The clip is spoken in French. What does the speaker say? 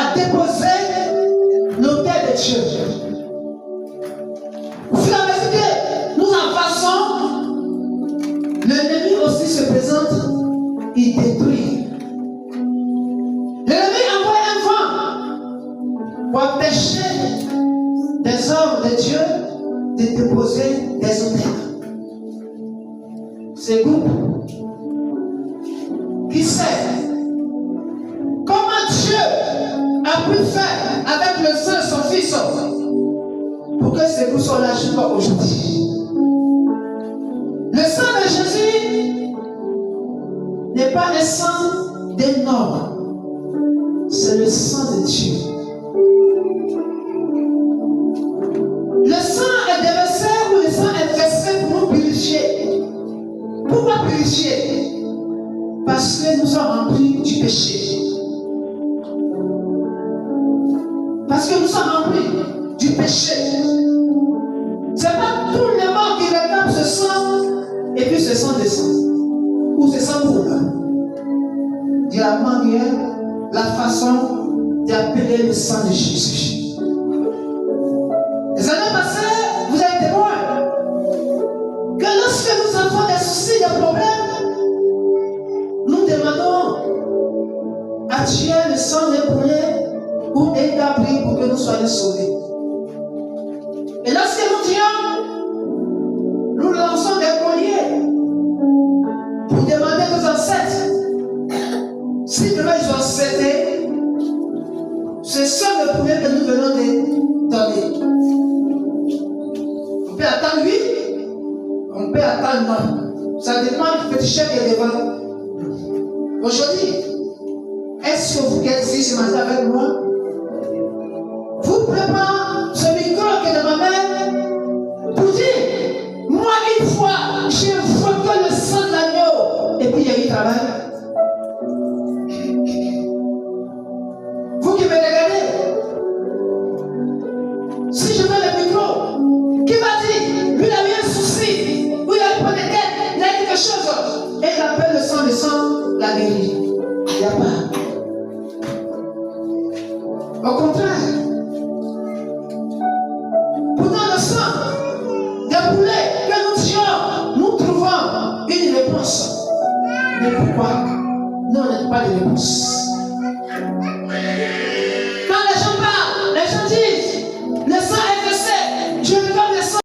à déposer l'autel de Dieu. Au fur et à mesure que nous avançons, l'ennemi aussi se présente, il détruit. L'ennemi envoie un vent pour empêcher des hommes de Dieu de déposer des autels. Ces groupes qui sait comment Dieu a pu faire avec le sang de son Fils pour que ces groupes soient là jusqu'à aujourd'hui. Le sang de Jésus n'est pas un sang des normes, c'est le sang de Dieu. Le sang est déversé ou le sang est versé pour nous purifier. Pourquoi purifier? Parce que nous sommes remplis du péché. Parce que nous sommes remplis du péché. Ce n'est pas tout le monde qui réclame ce sang et puis ce sang descend. Ou ce sang coule. De la manière, la façon d'appeler le sang de Jésus. Les années passées, vous avez témoin que lorsque nous avons des soucis, des problèmes, nous demandons à Dieu le sang d'un poulet ou d'un cabri pour que nous soyons sauvés. Et lorsque nous disons, nous lançons des colliers pour demander à nos ancêtres si demain ils ont cédé, c'est ça le poulet que nous venons de donner. On peut attendre 8, on peut attendre 9. Ça dépend du petit chef qui est devant. Aujourd'hui, est-ce que vous êtes ici ce matin avec moi? Vous préparez ce micro qui est dans ma main pour dire, moi une fois, j'ai invoqué le sang de l'agneau et puis il y a eu travail. Vous qui me regardez, si je mets le micro, qui m'a dit, lui il a eu un souci, ou il a eu un de tête, il a eu quelque chose, et il appelle le sang, la guérit. Il n'y a pas. Au contraire, pourtant le sang des poulets que nous tuons, nous trouvons une réponse. Mais pourquoi nous n'avons pas de réponse?